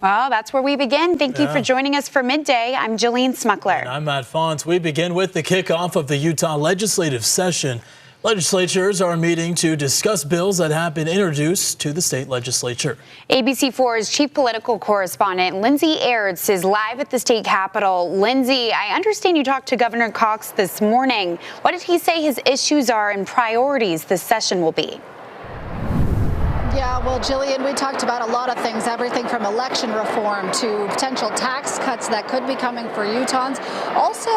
Well, that's where we begin. Thank you for joining us for Midday. I'm Jillian Smuckler. And I'm Matt Fonts. We begin with the kickoff of the Utah legislative session. Legislatures are meeting to discuss bills that have been introduced to the state legislature. ABC4's chief political correspondent Lindsay Aerts is live at the state capitol. Lindsay, I understand you talked to Governor Cox this morning. What did he say his issues are and priorities this session will be? Yeah, well, Jillian, we talked about a lot of things, everything from election reform to potential tax cuts that could be coming for Utahns. Also,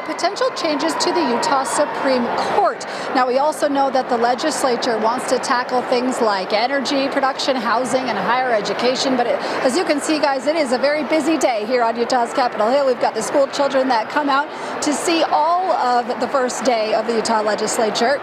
potential changes to the Utah Supreme Court. Now, we also know that the legislature wants to tackle things like energy production, housing, and higher education. But as you can see, guys, it is a very busy day here on Utah's Capitol Hill. We've got the school children that come out to see all of the first day of the Utah legislature.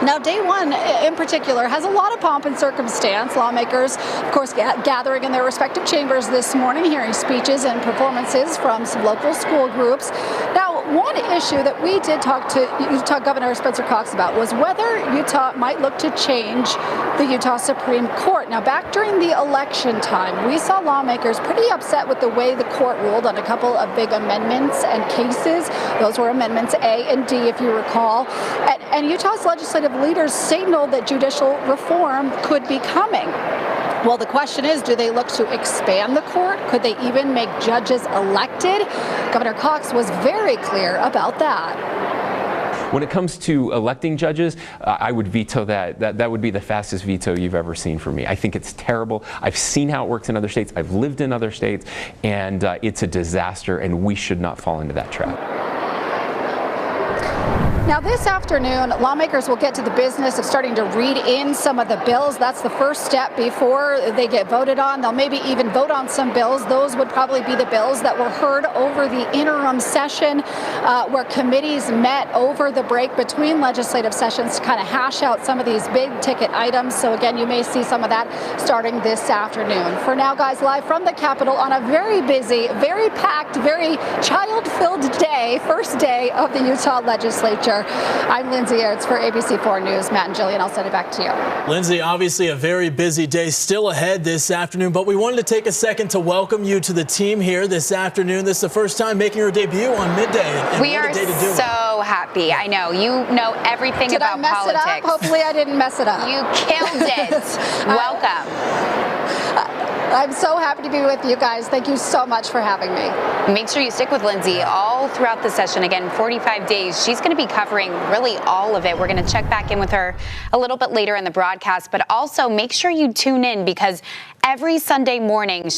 Now, day one in particular has a lot of pomp and circumstance. Lawmakers, of course, gathering in their respective chambers this morning, hearing speeches and performances from some local school groups. Now, one issue that we did talk to Utah Governor Spencer Cox about was whether Utah might look to change the Utah Supreme Court. Now, back during the election time, we saw lawmakers pretty upset with the way the court ruled on a couple of big amendments and cases. Those were Amendments A and D, if you recall. And Utah's legislative leaders signaled that judicial reform could be coming. Well, the question is, do they look to expand the court? Could they even make judges elected? Governor Cox was very clear about that. When it comes to electing judges, I would veto that. That would be the fastest veto you've ever seen from me. I think it's terrible. I've seen how it works in other states. I've lived in other states, and it's a disaster, and we should not fall into that trap. Now, this afternoon, lawmakers will get to the business of starting to read in some of the bills. That's the first step before they get voted on. They'll maybe even vote on some bills. Those would probably be the bills that were heard over the interim session, where committees met over the break between legislative sessions to kind of hash out some of these big ticket items. So again, you may see some of that starting this afternoon. For now, guys, live from the Capitol on a very busy, very packed, very child-filled day, first day of the Utah legislature. I'm Lindsay Aerts for ABC4 News. Matt and Jillian, I'll send it back to you. Lindsay, obviously a very busy day still ahead this afternoon, but we wanted to take a second to welcome you to the team here this afternoon. This is the first time making your debut on Midday. And we are so happy. I know. You know everything about politics. Did I mess it up? Hopefully I didn't mess it up. You killed it. Welcome. I'm so happy to be with you guys. Thank you so much for having me. Make sure you stick with Lindsay all throughout the session. Again, 45 days. She's going to be covering really all of it. We're going to check back in with her a little bit later in the broadcast, but also make sure you tune in because every Sunday morning